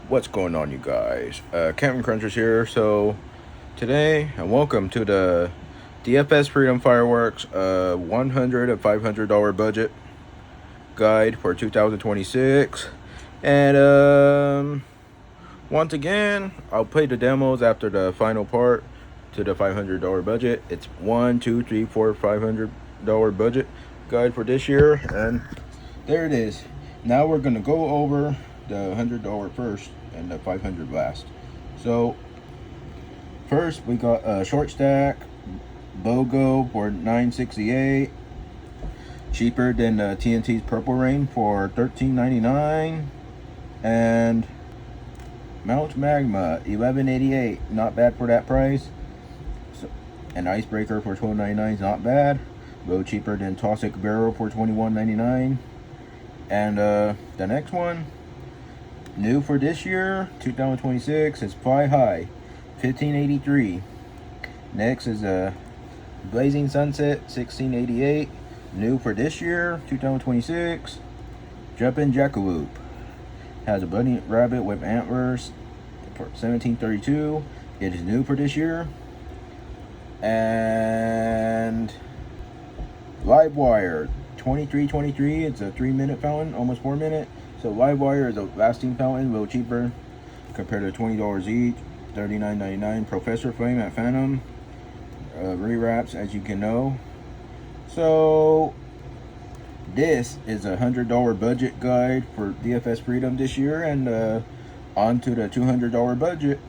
What's going on, you guys? Captain Crunchers here. So today, and welcome to the DFS Freedom Fireworks $100 and $500 budget guide for 2026. And once again, I'll play the demos after the final part to the $500 budget. It's $1, $2, $3, $4, $500 budget guide for this year, and there it is. Now we're gonna go over the $100 first and the 500 last. So first we got a short stack BOGO for $9.68, cheaper than the TNT's Purple Rain for $13.99, and Mount Magma $11.88, not bad for that price. So, an Icebreaker for $12.99 is not bad, a little cheaper than Toxic Barrel for $21.99. And the next one, new for this year, 2026, is Fly High, $15.83. Next is a Blazing Sunset, $16.88. New for this year, 2026, Jumpin' Jackalope. Has a bunny rabbit with antlers for $17.32. It is new for this year. And Livewire, $23.23. It's a 3-minute fountain, almost 4-minute. So Livewire is a lasting fountain, a little cheaper compared to $20 each. $39.99. Professor Flame at Phantom rewraps, as you can know. So this is a $100 budget guide for DFS Freedom this year, and on to the $200 budget.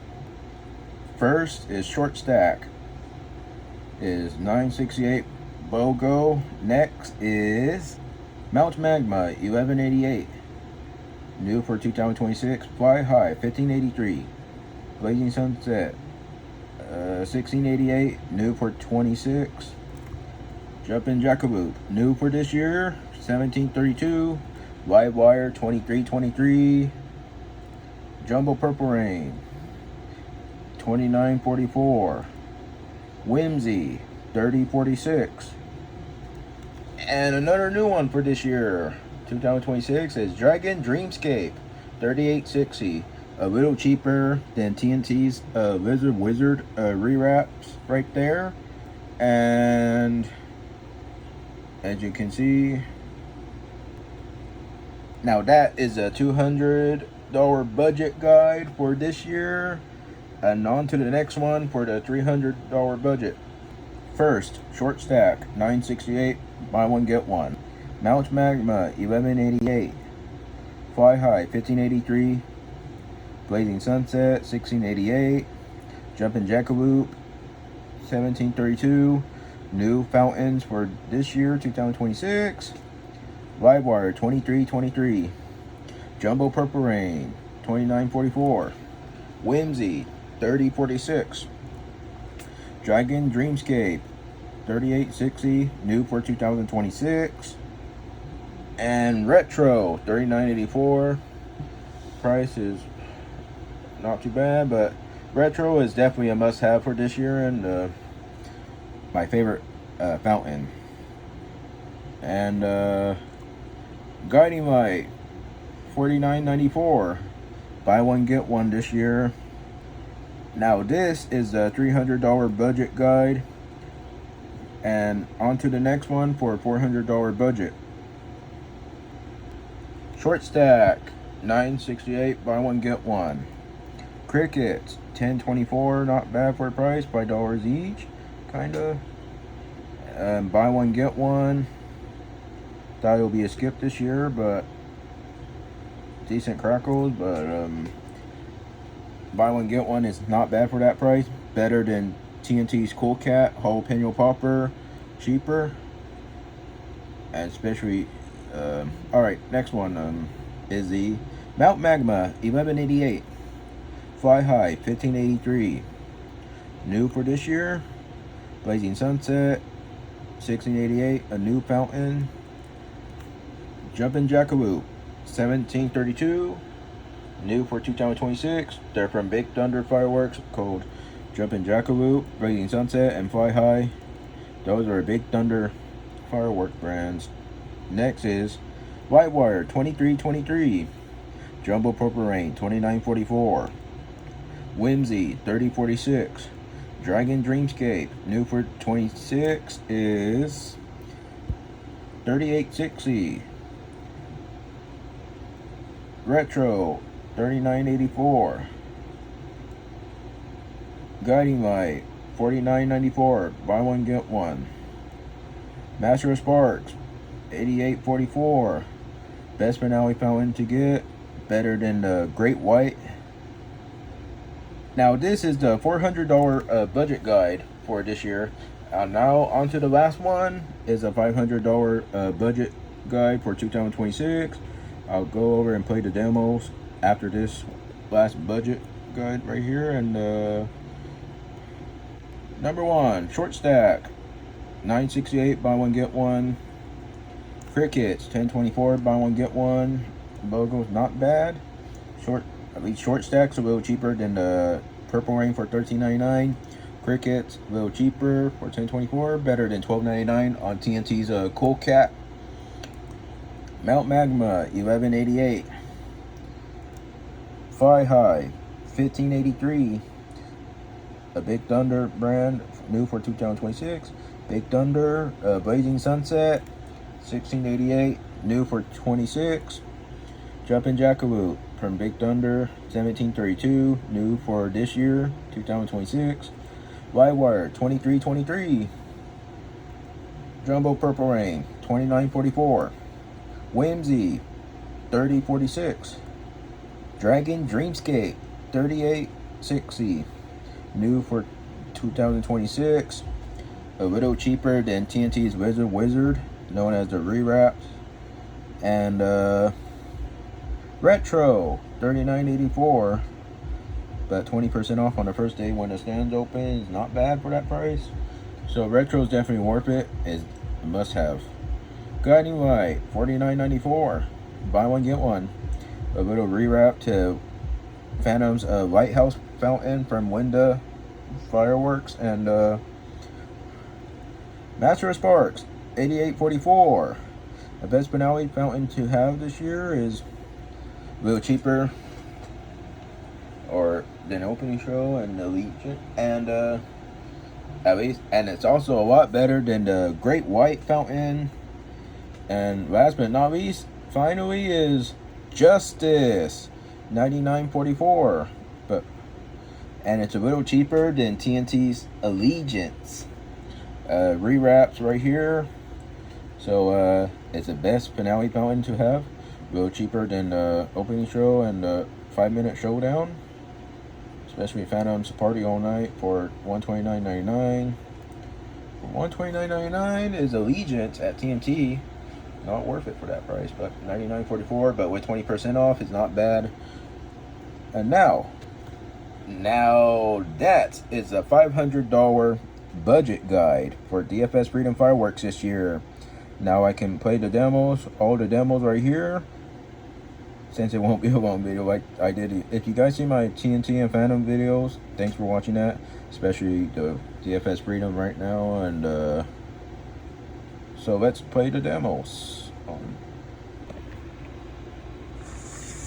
First is short stack, is $9.68 BOGO. Next is Mount Magma, $11.88. New for 2026. Fly High, $15.83. Blazing Sunset, $16.88. New for 26. Jumpin' Jackalope, new for this year, $17.32. Livewire, $23.23. Jumbo Purple Rain, $29.44. Whimsy, $30.46. And another new one for this year, 2026, is Dragon Dreamscape, $38.60. A little cheaper than TNT's Wizard rewraps right there. And as you can see, now that is a $200 budget guide for this year. And on to the next one for the $300 budget. First, short stack, $9.68, buy one get one. Mount Magma, $11.88. Fly High, $15.83. Blazing Sunset, $16.88. Jumpin' Jackalope, $17.32. New fountains for this year, 2026. Livewire, $23.23. Jumbo Purple Rain, $29.44. Whimsy, $30.46. Dragon Dreamscape, $38.60. New for 2026. And Retro, $39.84. Price is not too bad, but Retro is definitely a must-have for this year, and my favorite fountain. And Guiding Light, $49.94. Buy one get one this year. Now this is a $300 budget guide, and on to the next one for a $400 budget. Short stack, $9.68. Buy one get one. Crickets, $10.24. Not bad for a price, $5 each, kinda. Buy one get one. Thought it would be a skip this year, but decent crackles. But buy one get one is not bad for that price. Better than TNT's Cool Cat Jalapeno Popper, cheaper, and especially. All right, next one is the Mount Magma, $11.88. Fly High, $15.83. New for this year. Blazing Sunset, $16.88. A new fountain. Jumpin' Jackalope, $17.32. New for 2026. They're from Big Thunder Fireworks, called Jumpin' Jackalope, Blazing Sunset, and Fly High. Those are Big Thunder firework brands. Next is Livewire, $23.23. Jumbo Purple Rain, $29.44. Whimsy, $30.46. Dragon Dreamscape, new for 26 is $38.60. Retro, $39.84. Guiding Light, $49.94. Buy one get one. Master of Sparks, $88.44. Best finale fountain to get, better than the Great White. Now this is the $400 budget guide for this year. Now on to the last one is a $500 budget guide for 2026. I'll go over and play the demos after this last budget guide right here. And number one, short stack, $9.68, buy one get one. Crickets, $10.24, buy one get one. Logo's not bad. At least short stacks a little cheaper than the Purple Rain for $13.99. Crickets a little cheaper for $10.24, better than $12.99 on TNT's Cool Cat. Mount Magma, $11.88. Fly High, $15.83. A Big Thunder brand, new for 2026. Big Thunder, Blazing Sunset, $16.88, new for 26. Jumpin' Jackalope from Big Thunder, $17.32, new for this year, 2026. Livewire, $23.23. Jumbo Purple Rain, $29.44. Whimsy, $30.46. Dragon Dreamscape, $38.60, new for 2026. A little cheaper than TNT's Wizard, known as the Rewraps. And Retro, $39.84, but 20% off on the first day when the stands open is not bad for that price. So Retro is definitely worth it. It's a must-have. Guiding Light, $49.94, buy one get one. A little rewrap to Phantom's Lighthouse Fountain from Winda Fireworks. And Master of Sparks, $88.44. The best finale fountain to have this year is a little cheaper or than opening show and Allegiant, and at least, and it's also a lot better than the Great White Fountain. And last but not least, finally, is Justice, $99.44, and it's a little cheaper than TNT's Allegiance. Rewraps right here. So it's the best finale fountain to have. A little cheaper than the opening show and the 5-minute showdown. Especially Phantom's Party All Night for $129.99. $129.99 is Allegiance at TNT. Not worth it for that price, but $99.44. But with 20% off, it's not bad. And now that is a $500 budget guide for DFS Freedom Fireworks this year. Now I can play the demos, all the demos right here, since it won't be a long video like I did. If you guys see my TNT and Phantom videos, thanks for watching that, especially the DFS Freedom right now. And so let's play the demos.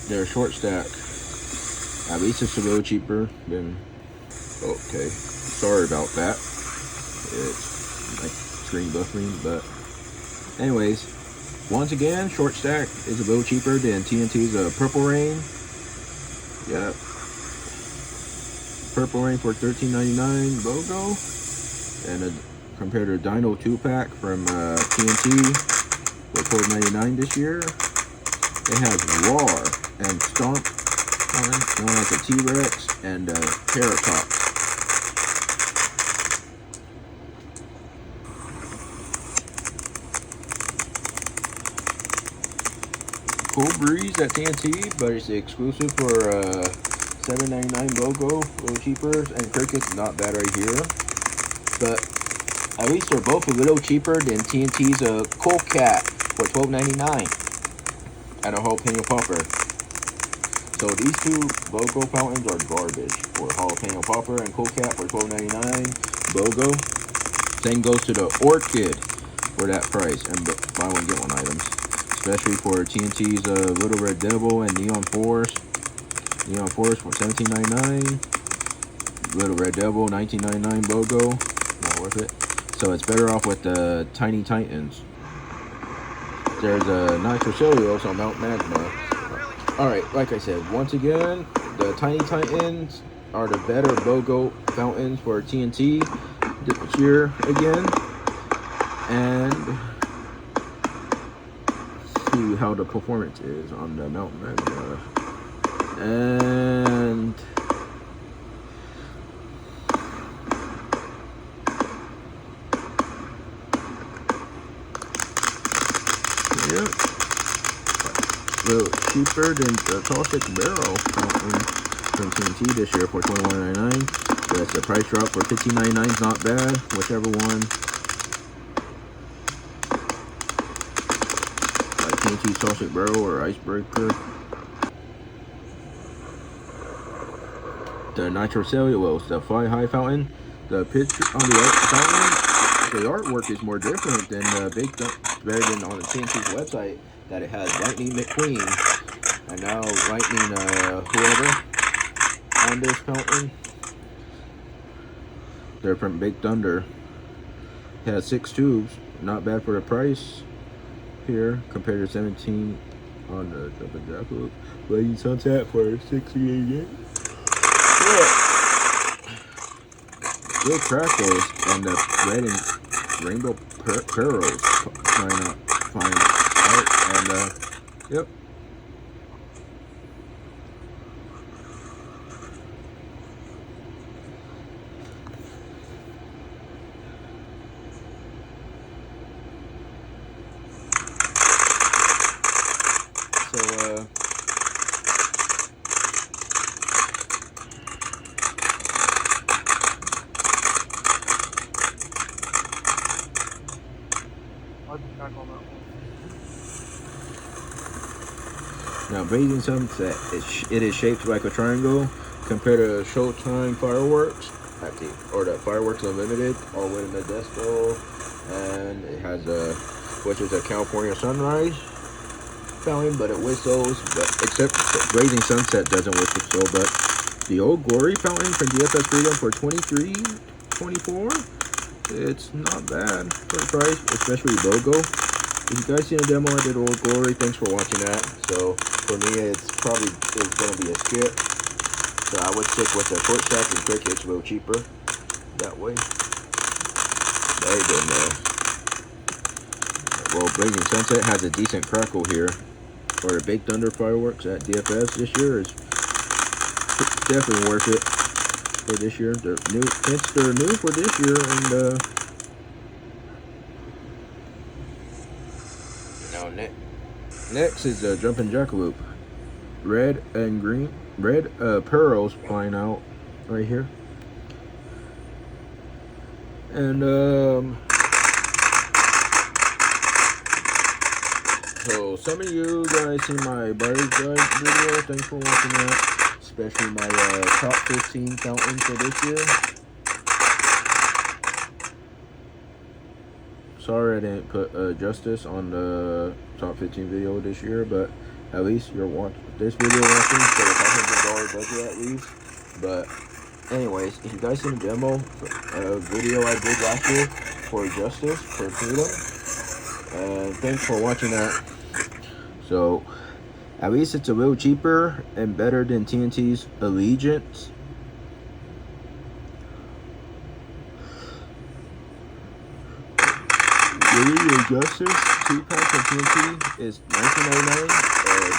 They're short stack. At least it's a little cheaper than. Okay, sorry about that. It's like screen buffering, but anyways, once again, short stack is a little cheaper than TNT's Purple Rain. Yep. Purple Rain for $13.99 logo. And compared to Dino 2-pack from TNT for $12.99 this year. It has Roar and Stomp, known as a T-Rex, and Terratops. Cool Breeze at TNT, but it's exclusive for $7.99 logo, a little cheaper. And Cricket's not bad right here, but at least they're both a little cheaper than TNT's Cool Cat for $12.99 and a jalapeno popper. So these two logo fountains are garbage for jalapeno popper and Cool Cat for $12.99 logo. Same goes to the Orchid for that price and buy one get one items. especially for TNT's Little Red Devil and Neon Force. Neon Force for $17.99. Little Red Devil $19.99 BOGO. Not worth it. So it's better off with the Tiny Titans. There's a Nitrocellulose on Mount Magma. Alright, like I said, once again, the Tiny Titans are the better BOGO fountains for TNT this year again. And see how the performance is on the Mount Magma. And yep, a little cheaper than the Caustic Barrel fountain from TNT this year for $21.99. That's the price drop for $15.99 is not bad, whichever one. Like TNT Caustic Barrel or Icebreaker. The Nitrocellulose, the Fly High fountain. The picture on the fountain, the artwork is more different than the big better than on the TNT's website, that it has Lightning McQueen and now Lightning whoever on this fountain. They're from Big Thunder. It has 6 tubes, not bad for the price here compared to 17 on the Jumpin' Jackalope. Blazing Sunset for $68. Good crackles and the red and rainbow pearls trying to find out, and yep. So now, Blazing Sunset, it is shaped like a triangle compared to Showtime Fireworks, or the Fireworks Unlimited, or with the Nadesco, and it has which is a California Sunrise fountain, but it whistles, but except Blazing Sunset doesn't whistle. But the Old Glory fountain from DFS Freedom for $23.24, it's not bad for the price, especially BOGO. If you guys seen a demo I did Old Glory, thanks for watching that. So for me, it's going to be a skip. So I would stick with the Court Stack and Cricket. It's a little cheaper that way. Very good, man. Well, Blazing Sunset has a decent crackle here. For the Big Thunder fireworks at DFS this year is definitely worth it for this year. They're new, since they're new for this year, and next is the Jumpin' Jackalope. Red and green, red pearls flying out right here. And so some of you guys see my buyer's guide video. Thanks for watching that. Especially my top 15 fountain for this year. Sorry I didn't put justice on the top 15 video this year, but at least you're watching this video watching for a $500 budget at least. But anyways, if you guys seen a demo video I did last year for justice, for freedom, and thanks for watching that. So at least it's a little cheaper and better than TNT's Allegiance. Your Justice 2-pack of TNT is $19.99.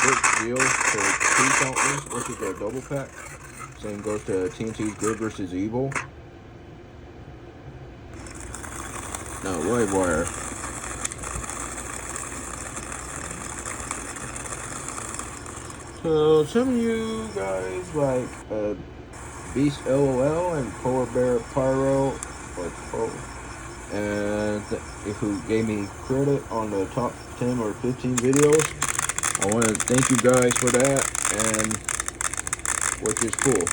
Good deal for 2 fountains, which is a double pack. Same goes to TNT's Good vs. Evil. Now, Live Wire. So, some of you guys like Beast LOL and Polar Bear Pyro, and who gave me credit on the top 10 or 15 videos. I want to thank you guys for that, and which is cool.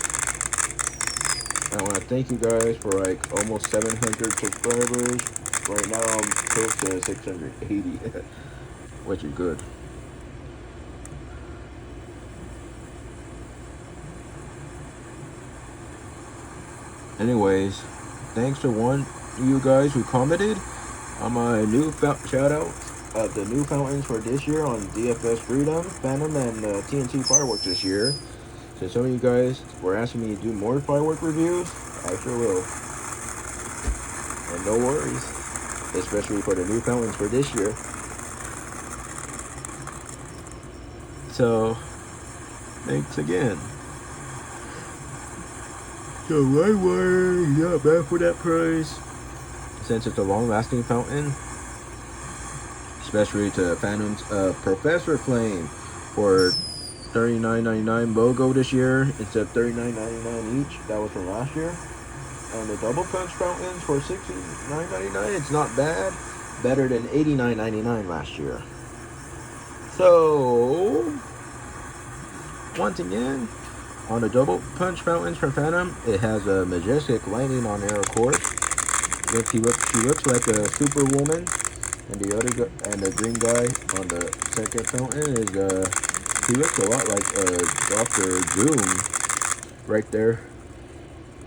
I want to thank you guys for like almost 700 subscribers. Right now I'm close to 680, which is good. Anyways, thanks to one of you guys who commented on my new shout out of the new fountains for this year on DFS Freedom, Phantom, and TNT fireworks this year. So some of you guys were asking me to do more firework reviews. I sure will. And no worries, especially for the new fountains for this year. So, thanks again. So why not bad for that price? Since it's a long-lasting fountain, especially to Phantom's Professor Flame for $39.99 BOGO this year instead of $39.99 each. That was from last year. And the double punch fountains for $69.99. It's not bad. Better than $89.99 last year. So once again, on the double punch fountains from Phantom, it has a majestic lighting on there, of course. She looks like a superwoman, and the other and the green guy on the second fountain is he looks a lot like Dr. Doom right there,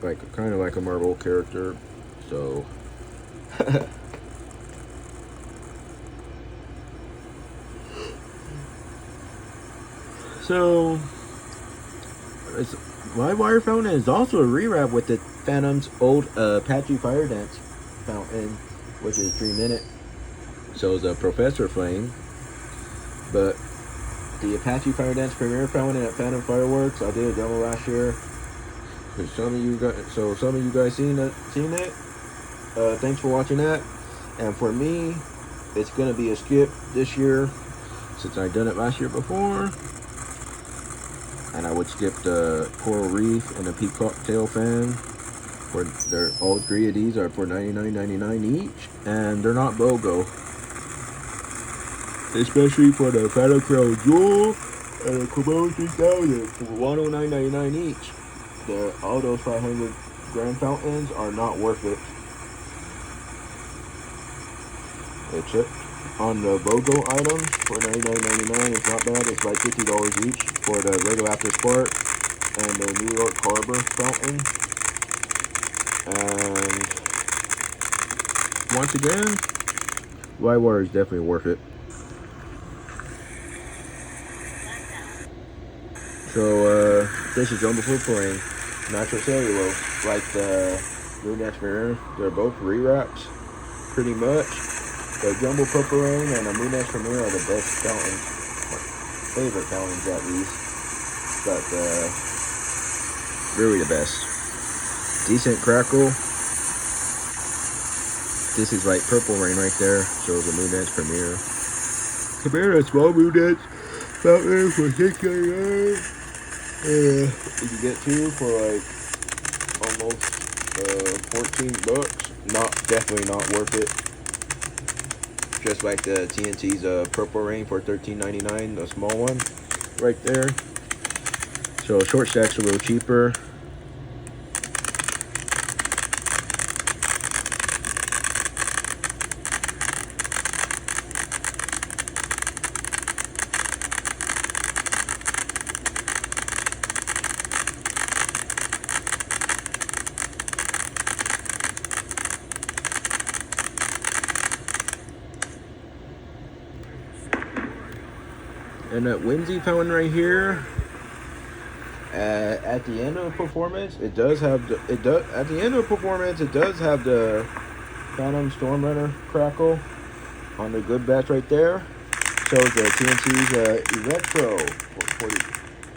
like kind of like a Marvel character. So so my wire fountain is also a rewrap with the Phantom's old Apache Fire Dance fountain, which is 3 minute. So it's a Professor Flame, but the Apache Fire Dance Premier fountain at Phantom Fireworks, I did a demo last year. Some of you guys seen it. Thanks for watching that. And for me, it's gonna be a skip this year since I done it last year before. And I would skip the Coral Reef and the Peacock Tail Fan. All three of these are for $99.99 each, and they're not BOGO. Especially for the Phantom Crown Jewel and the Komodo 3000 for $109.99 each. All those 500 grand fountains are not worth it. Except on the BOGO items for $99.99, it's not bad. It's like $50 each for the regular After Spark and the New York Harbor fountain. And once again, Whitewater is definitely worth it. So this is Jumbo Flame, Natural Cellulose, like the Blue Next Mirror. They're both rewraps, pretty much. The Jumbo Purple Rain and the Moon Next Mirror are the best fountains, my favorite fountains at least, but really the best. Decent crackle. This is like Purple Rain right there, shows the Moon Dance Premiere. Compare a small Moon Dance fountain for $6.99. You can get two for like almost $14. Definitely not worth it. Just like the TNT's Purple Rain for $13.99, the small one right there. So short stack's a little cheaper. And that Whimsy fountain right here, at the end of the performance, it does have the Phantom Stormrunner crackle on the good batch right there. Shows the TNT's Electro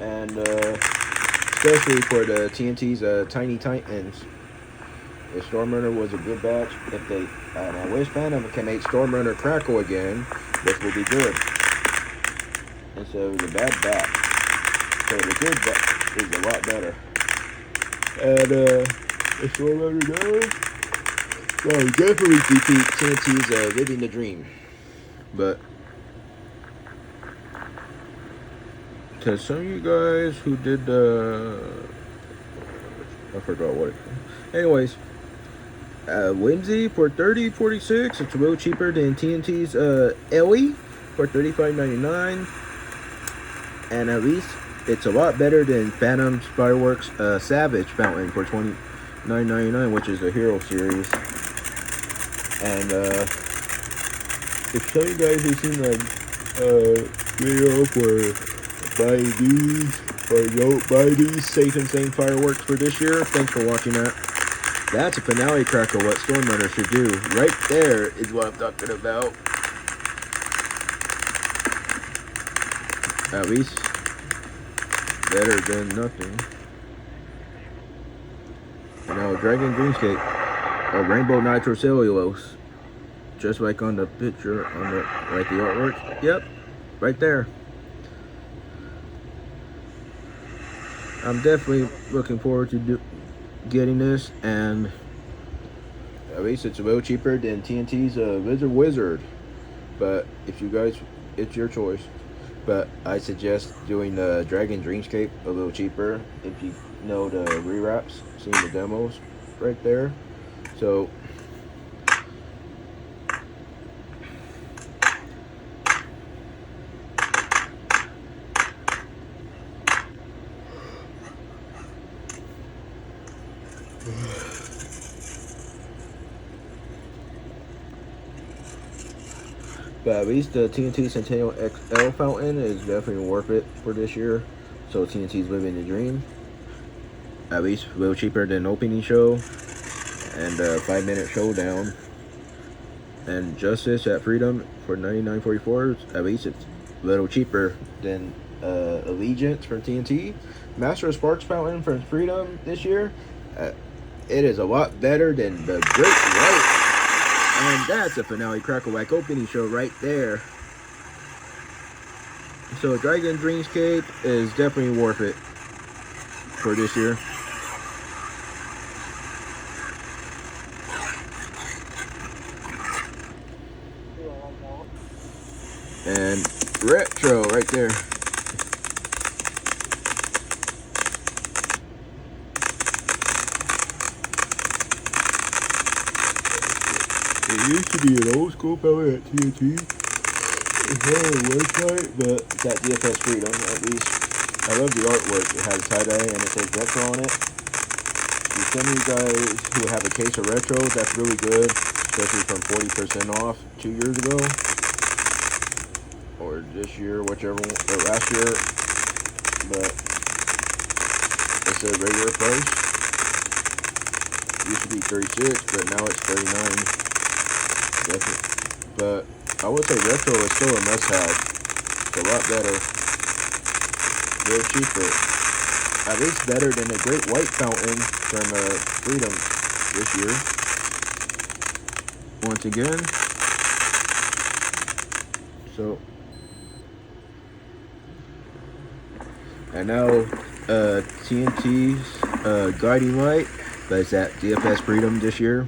and especially for the TNT's Tiny Titans. The Stormrunner was a good batch. And I wish Phantom can make Stormrunner crackle again, which will be good. And so the bad batch. So the good batch is a lot better. And the Stormrunner does. Well, definitely defeat TNT's Living the Dream. But to some of you guys who did I forgot what it was. Anyways, Whimsy for $30.46. It's a little cheaper than TNT's Ellie for $35.99. And at least it's a lot better than Phantom's Fireworks Savage Fountain for $9.99, which is a Hero series. And if some of you guys have seen the video for buy these or don't buy these Safe and Sane fireworks for this year, thanks for watching that. That's a finale crack of what Storm Runner should do. Right there is what I'm talking about. At least better than nothing. And now Dragon Dreamscape, a Rainbow Nitrocellulose, just like on the picture on the like the artwork. Yep, right there. I'm definitely looking forward to getting this, and at least it's a little cheaper than TNT's Wizard. But if you guys, it's your choice. But I suggest doing the Dragon Dreamscape a little cheaper if you know the rewraps, seeing the demos right there. So but at least the TNT Centennial XL fountain is definitely worth it for this year. So TNT's living the dream. At least a little cheaper than opening show and 5-minute showdown. And Justice at Freedom for $99.44. At least it's a little cheaper than Allegiance from TNT. Master of Sparks fountain from Freedom this year. It is a lot better than the Great White. And that's a finale Crackle-Whack opening show right there. So Dragon Dreamscape is definitely worth it for this year. And Retro right there. It used to be an old school power at TNT. It's not on the website, but it's at DFS Freedom at least. I love the artwork. It has tie-dye and it says Retro on it. For some of you guys who have a case of Retro, that's really good, especially from 40% off 2 years ago. Or this year, whichever one, or last year. But it's a regular price. It used to be 36, but now it's 39. But I would say Retro is still a must-have. It's a lot better. Real cheaper. At least better than the Great White Fountain from Freedom this year. Once again. So. And now TNT's Guiding Light. But it's at DFS Freedom this year.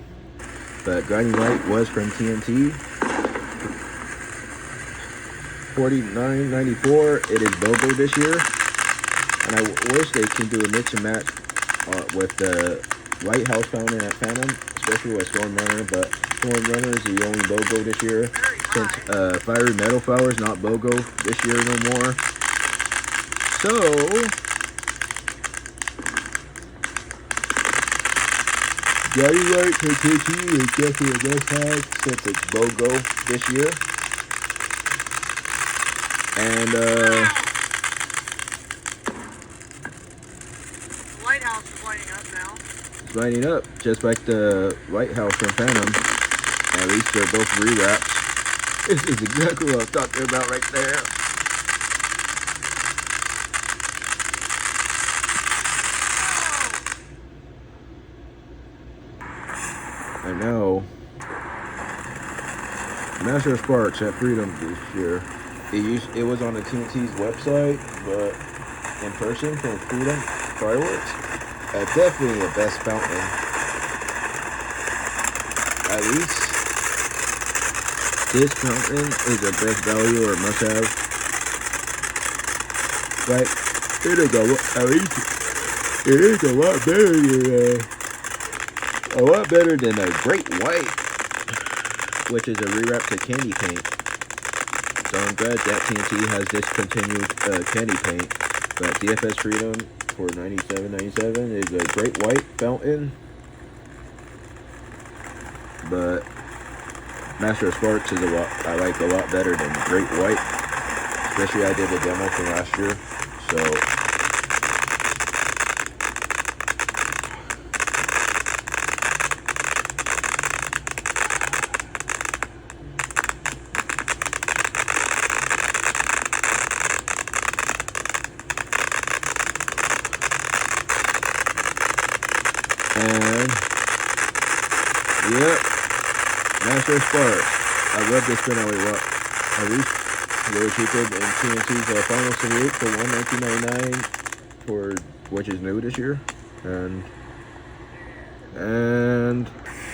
But Guiding Light was from TNT. $49.94. It is BOGO this year. And I wish they can do a mix and match with the Lighthouse Fountain at Phantom, especially with Storm Runner. But Storm Runner is the only BOGO this year. Since Fiery Metal Flower is not BOGO this year no more. So Guiding Light for TNT is definitely a must-have since it's BOGO this year. And the Lighthouse is lighting up now. It's lighting up just like the Lighthouse from Phantom. At least they're both rewraps. This is exactly what I'm talking about right there. And now, Master of Sparks at Freedom this year. It was on the TNT's website, but in person from Freedom Fireworks, definitely the best fountain. At least this fountain is the best value or must-have. Like it is at least it is a lot better than a Great White, which is a rewrap to Candy Paint. So I'm glad that TNT has discontinued Candy Paint. But DFS Freedom for $97.97 is a Great White fountain. but Master of Sparks is I like a lot better than Great White. Especially I did the demo from last year. So and yep, Master of Sparks. I love this spin at least really cheaper than TNT's Final Salute for $119.99 for which is new this year. And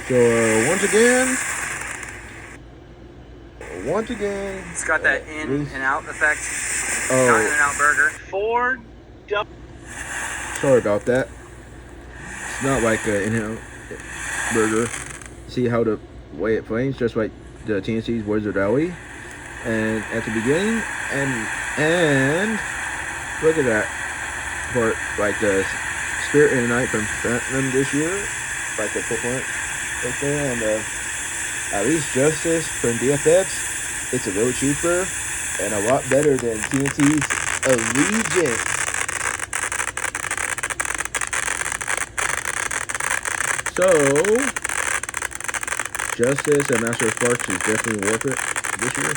so once again it's got that in and out effect. Oh, not in and out burger. Sorry about that. It's not like an in and out burger. See how the way it flames, just like the TNC's Wizard Alley. And at the beginning, and look at that part, like the Spirit in the Night from Phantom this year, like the performance right there, and at least Justice from DFS, it's a little cheaper and a lot better than TNT's Allegiance. So Justice and Master of Sparks is definitely worth it this year.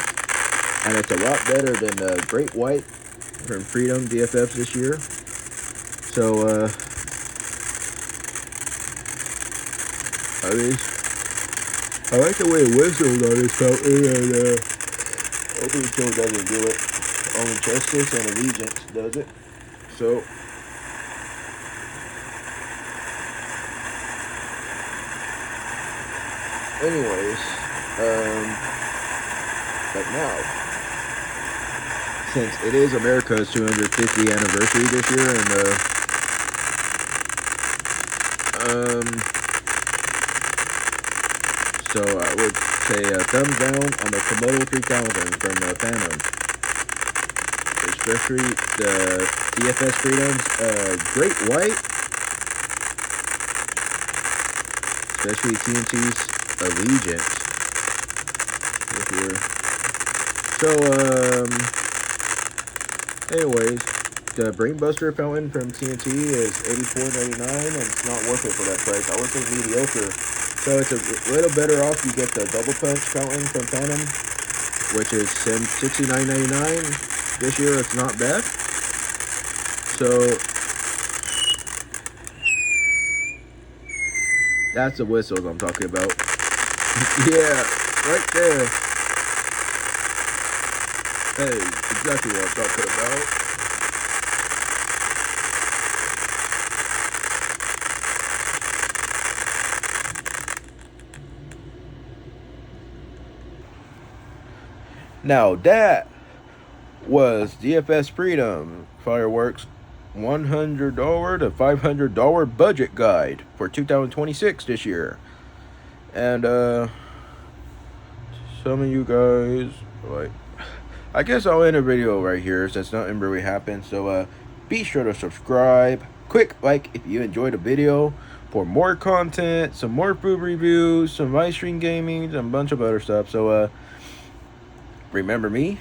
And it's a lot better than the Great White from Freedom DFF this year. So, at least, I like the way it whistled on this fountain, and hopefully show doesn't do it. Only Justice and Allegiance does it. So, anyways, but now, since it is America's 250th anniversary this year, and so I would say a thumbs down on the Komodo 3000 from Phantom, especially the DFS Freedoms, Great White, especially TNT's Allegiance this year. So anyways, the Brainbuster fountain from TNT is $84.99, and it's not worth it for that price. I would say mediocre. So it's a little better off. You get the Double Punch fountain from Phantom, which is $69.99. This year, it's not bad. So that's the whistles I'm talking about. Yeah, right there. Hey, exactly what I'm talking about. Now that was DFS Freedom Fireworks $100 to $500 budget guide for 2026 this year. And some of you guys, like, I guess I'll end the video right here since nothing really happened. So be sure to subscribe, quick like if you enjoyed the video, for more content, some more food reviews, some live stream gaming, and a bunch of other stuff. So remember me,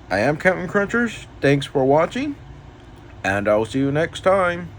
I am Captain Crunchers. Thanks for watching, and I'll see you next time.